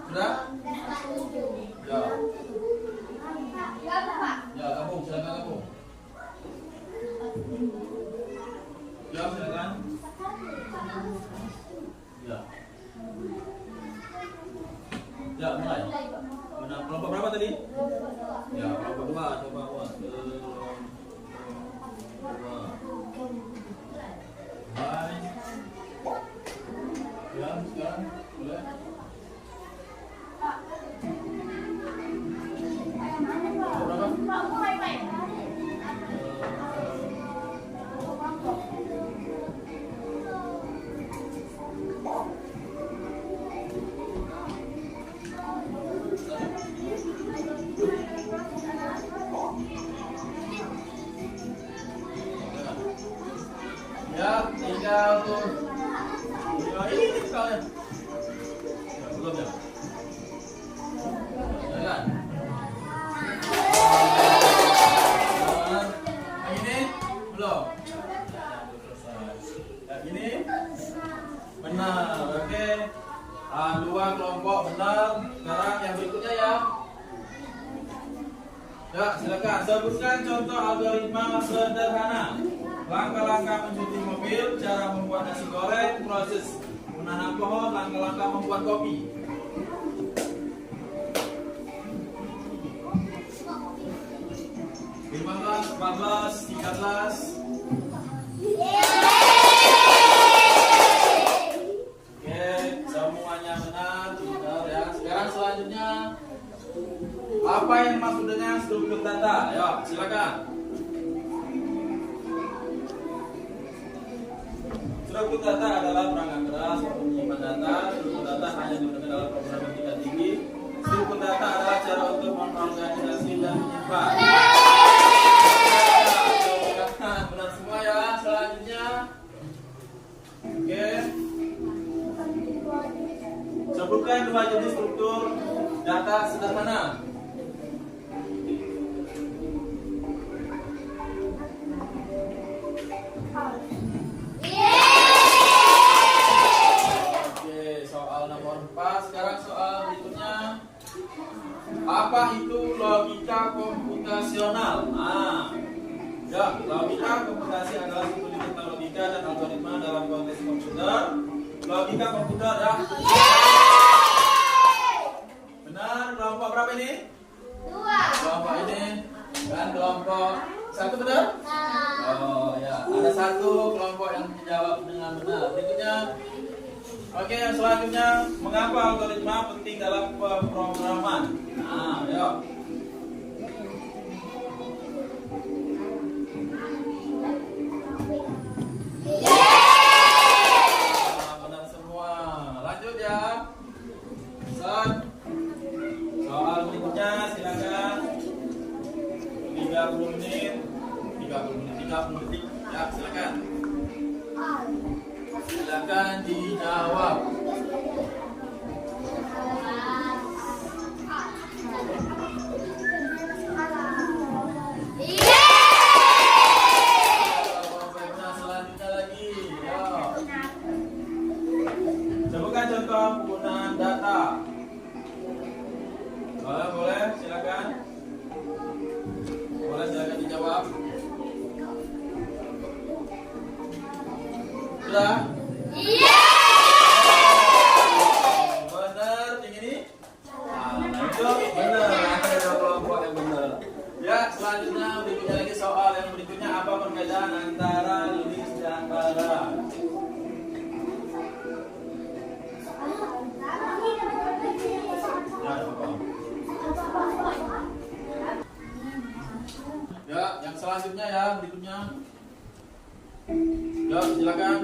Sudah? Ya. Ya, gabung, silakan gabung. Ya, silakan. Ya. Ya, mulai. Benar, kelompok berapa tadi? Ya, kelompok 2, coba buat. Baik. Ya, sekarang boleh. Ya, tinggal tuh. Ya, ini soalnya. Ya, belum ya. Ya kan? Yang ini belum. Yang ini benar. Oke. Dua kelompok benar. Sekarang yang berikutnya ya. Ya, silakan sebutkan contoh algoritma sederhana. Langkah-langkah mencuci mobil, cara membuat nasi goreng, proses menanam pohon, langkah-langkah membuat kopi. Lima 14, 13. Oke, semuanya benar ya. Sekarang selanjutnya, apa yang dimaksud dengan struktur data? Ayo, silakan. Struktur data adalah perangkat keras untuk menyimpan data. Struktur data hanya digunakan dalam program yang tingkat tinggi. Struktur data adalah cara untuk mengorganisasi dan menyimpan. Benar semua ya. Selanjutnya, oke. Sebutkan dua jenis struktur data sederhana. Sekarang soal berikutnya, apa itu logika komputasional? Nah, ya, logika komputasi adalah studi tentang logika dan algoritma dalam konteks komputer. Logika komputer ya. Benar, kelompok berapa ini? 2. Kelompok ini dan kelompok 1 benar? Oh ya, ada 1 kelompok yang menjawab dengan benar. Berikutnya. Oke, yang selanjutnya, mengapa algoritma penting dalam pemrograman? Nah, yuk. Benar semua. Lanjut ya. Soal berikutnya, silakan. 30 menit. 30 detik. Ya, silakan. Silakan dijawab. Selanjutnya lagi. Sebutkan contoh penggunaan data. Boleh, silakan. Boleh, silakan dijawab. Sudah? Iya. Benar, yang ini? Itu benar. Ada kelompok yang benar. Ya, selanjutnya berikutnya lagi soal yang berikutnya, apa perbedaan antara lilis dan bara? Ya, yang selanjutnya ya, berikutnya. Ya, silakan.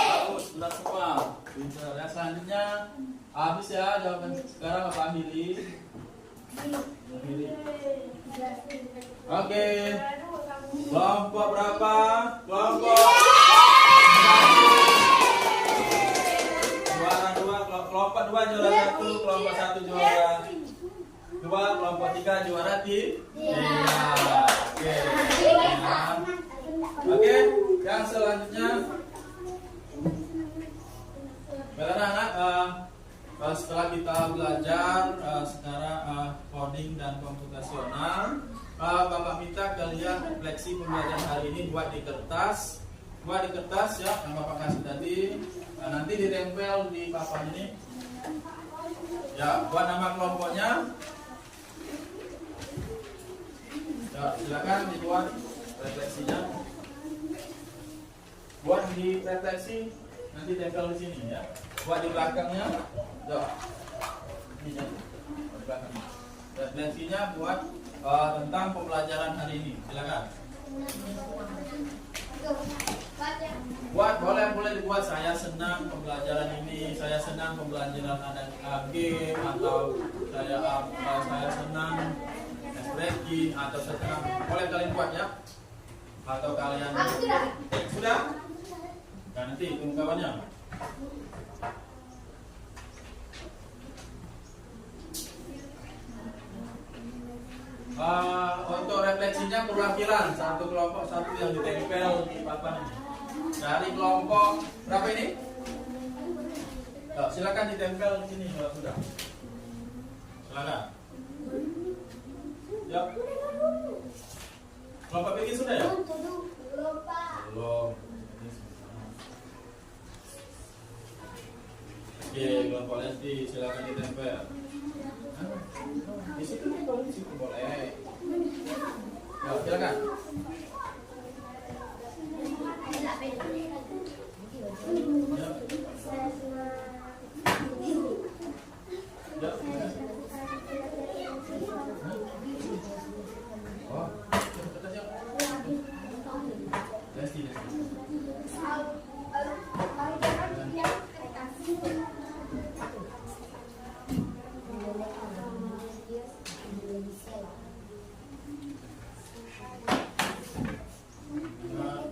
Bagus, benar semua. Pintar. Ya, selanjutnya, Habis ya jawaban sekarang apa Hili? Oke. Kelompok berapa? Kelompok juara 2, kelompok 2 juara 1, kelompok 1 juara 2, kelompok 3 juara 3. Oke. Oke, yang selanjutnya anak-anak setelah kita belajar secara coding dan komputasional, Bapak minta kalian refleksi pembelajaran hari ini buat di kertas ya yang Bapak kasih tadi. Nanti ditempel di papan ini ya, buat nama kelompoknya ya, silakan dibuat refleksinya, buat di refleksi nanti tempel di sini ya, buat di belakangnya ya, ini ya, di belakangnya refleksinya buat tentang pembelajaran hari ini, silakan buat, boleh dibuat. Saya senang pembelajaran ini, saya senang pembelajaran ada game, atau saya senang spreadsheet, atau saya senang, boleh kalian buat ya, atau kalian sudah. Nah, nanti tunggu kawannya. Untuk refleksinya perwakilan satu kelompok satu yang ditempel di papan ini. Dari kelompok berapa ini? Silakan ditempel di sini kalau sudah. Silakan. Ya. Kelompok ini sudah ya? Belum. Oke, kelompok Lesti silakan ditempel. Di situ kalau di situ boleh. Ya, silakan. Ya. Oh, Lesti.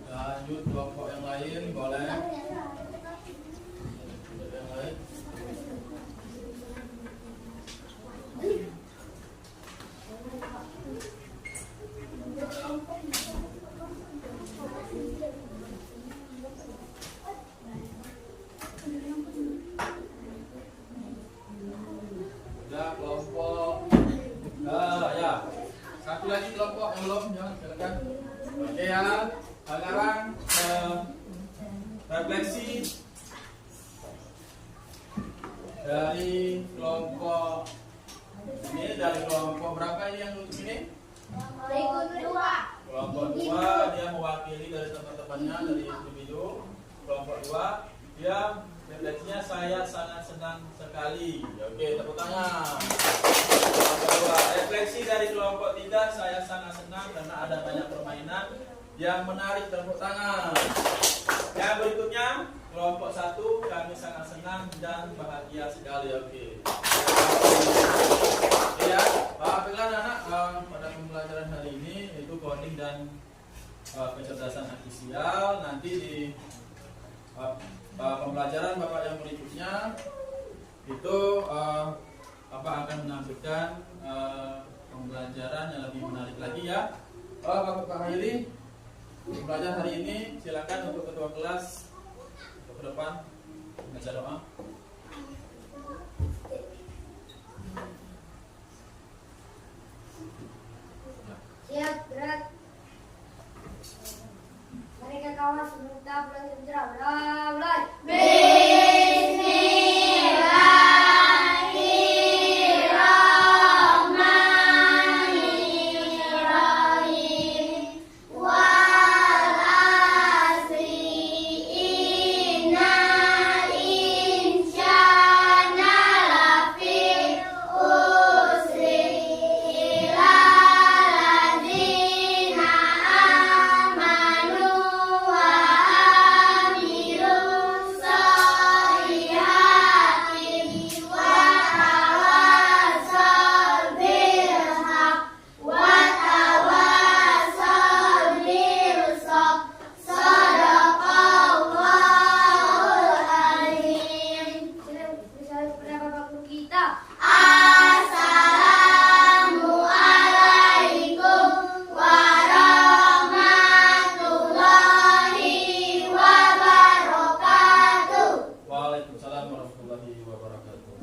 Lanjut kelompok yang lain boleh. Yang lain. Ya kelompok. Ya. Satu lagi kelompok yang belum, jangan silakan. Oke ya. Sekarang refleksi dari kelompok ini, dari kelompok berapa ini yang untuk ini? Kelompok 2 dia mewakili dari teman-temannya, dari individu. Kelompok 2 dia refleksinya saya sangat senang sekali. Oke, tepuk tangan. Kelompok 2 refleksi dari kelompok 3, saya sangat senang karena ada banyak permainan yang menarik, tepuk tangan. Yang berikutnya kelompok 1, kami sangat senang dan bahagia sekali. Oke. Ya, baiklah anak, pada pembelajaran hari ini itu coding dan kecerdasan artifisial. Nanti di pembelajaran Bapak yang berikutnya itu Bapak akan menampilkan pembelajaran yang lebih menarik lagi ya. Bapak Haili, pembelajaran hari ini silakan untuk ketua kelas ke depan baca doa. Siap, gerak. Mereka kawan sebentar belajar mulai. warahmatullahi wabarakatuh.